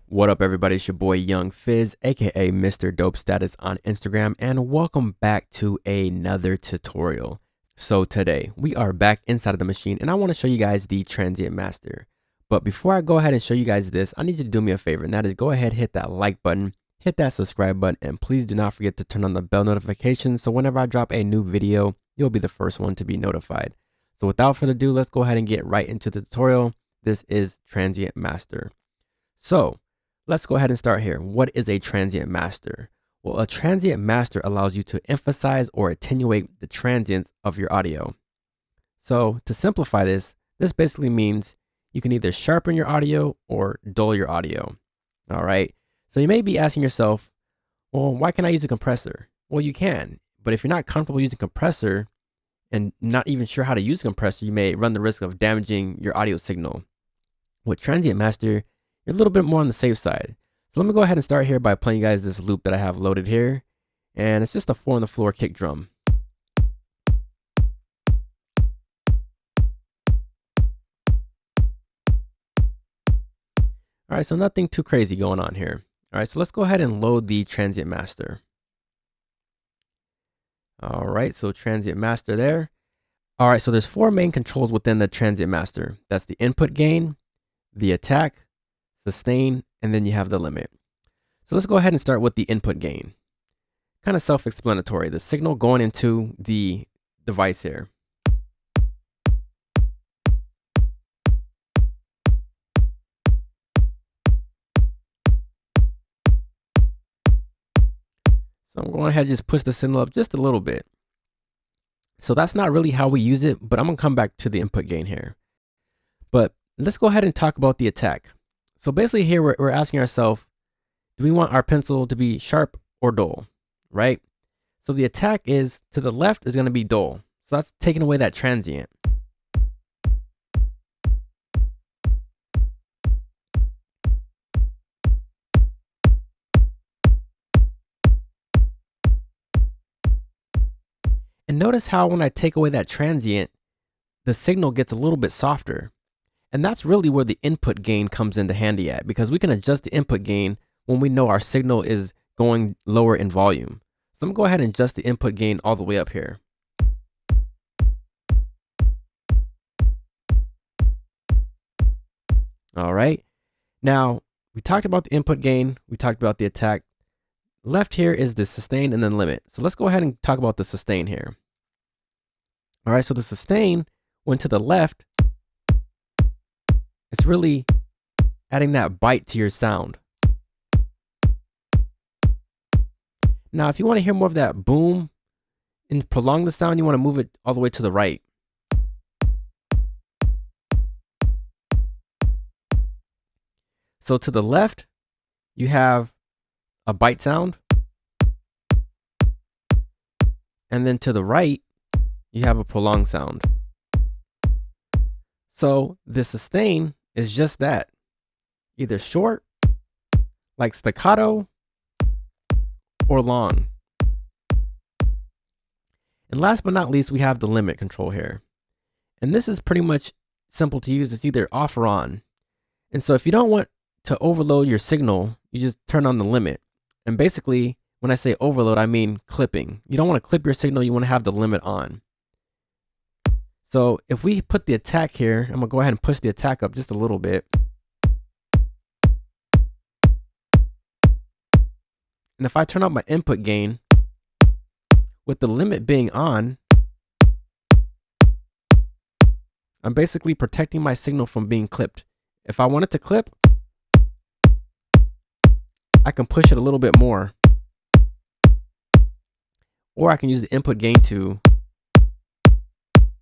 What up, everybody? It's your boy Young Fizz, aka Mr. Dope Status on Instagram, and welcome back to another tutorial. So today we are back inside of the machine, and I want to show you guys the Transient Master. But before I go ahead and show you guys this, I need you to do me a favor, and that is go ahead, hit that like button, hit that subscribe button, and please do not forget to turn on the bell notifications so whenever I drop a new video, you'll be the first one to be notified. So without further ado, let's go ahead and get right into the tutorial. This is Transient Master. So let's go ahead and start here. What is a transient master? Well, a transient master allows you to emphasize or attenuate the transients of your audio. So to simplify this basically means you can either sharpen your audio or dull your audio. All right. So you may be asking yourself, well, why can't I use a compressor? Well, you can, but if you're not comfortable using a compressor and not even sure how to use a compressor, you may run the risk of damaging your audio signal. With Transient Master, you're a little bit more on the safe side. So let me go ahead and start here by playing you guys this loop that I have loaded here. And it's just a 4 on the floor kick drum. All right, so nothing too crazy going on here. All right, so let's go ahead and load the Transient Master. All right, so Transient Master there. All right, so there's 4 main controls within the Transient Master. That's the input gain, the attack, sustain, and then you have the limit. So let's go ahead and start with the input gain. Kind of self-explanatory, the signal going into the device here. So I'm going ahead and just push the signal up just a little bit. So that's not really how we use it, but I'm gonna come back to the input gain here. But let's go ahead and talk about the attack. So basically here we're asking ourselves, do we want our pencil to be sharp or dull, right? So the attack is to the left is going to be dull. So that's taking away that transient. And notice how when I take away that transient, the signal gets a little bit softer. And that's really where the input gain comes into handy at, because we can adjust the input gain when we know our signal is going lower in volume. So I'm going to go ahead and adjust the input gain all the way up here. All right. Now, we talked about the input gain. We talked about the attack. Left here is the sustain and then limit. So let's go ahead and talk about the sustain here. All right. So the sustain went to the left. It's really adding that bite to your sound. Now, if you want to hear more of that boom and prolong the sound, you want to move it all the way to the right. So to the left, you have a bite sound. And then to the right, you have a prolonged sound. So the sustain is just that, either short, like staccato, or long. And last but not least, we have the limit control here. And this is pretty much simple to use. It's either off or on. And so if you don't want to overload your signal, you just turn on the limit. And basically, when I say overload, I mean clipping. You don't want to clip your signal, you want to have the limit on. So if we put the attack here, I'm gonna go ahead and push the attack up just a little bit. And if I turn up my input gain, with the limit being on, I'm basically protecting my signal from being clipped. If I want it to clip, I can push it a little bit more. Or I can use the input gain to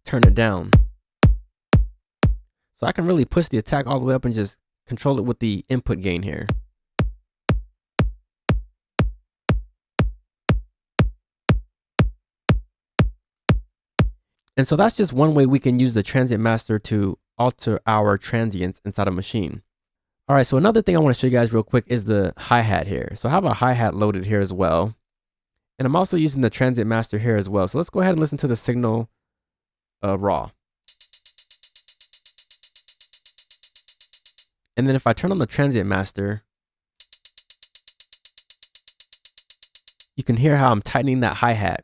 turn it down. So I can really push the attack all the way up and just control it with the input gain here. And so that's just one way we can use the Transient Master to alter our transients inside a machine. All right, so another thing I want to show you guys real quick is the hi-hat here. So I have a hi-hat loaded here as well. And I'm also using the Transient Master here as well. So let's go ahead and listen to the signal raw. And then if I turn on the Transient Master, You can hear how I'm tightening that hi-hat.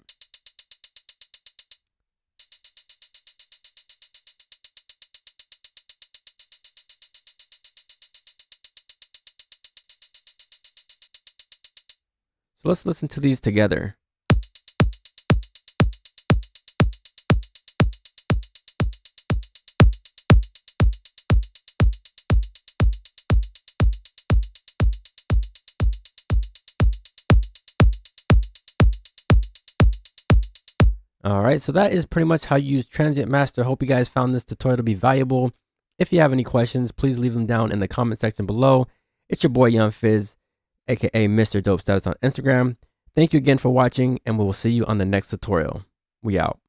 So let's listen to these together. Alright, so that is pretty much how you use Transient Master. Hope you guys found this tutorial to be valuable. If you have any questions, please leave them down in the comment section below. It's your boy Young Fizz, aka Mr. Dope Status on Instagram. Thank you again for watching, and we will see you on the next tutorial. We out.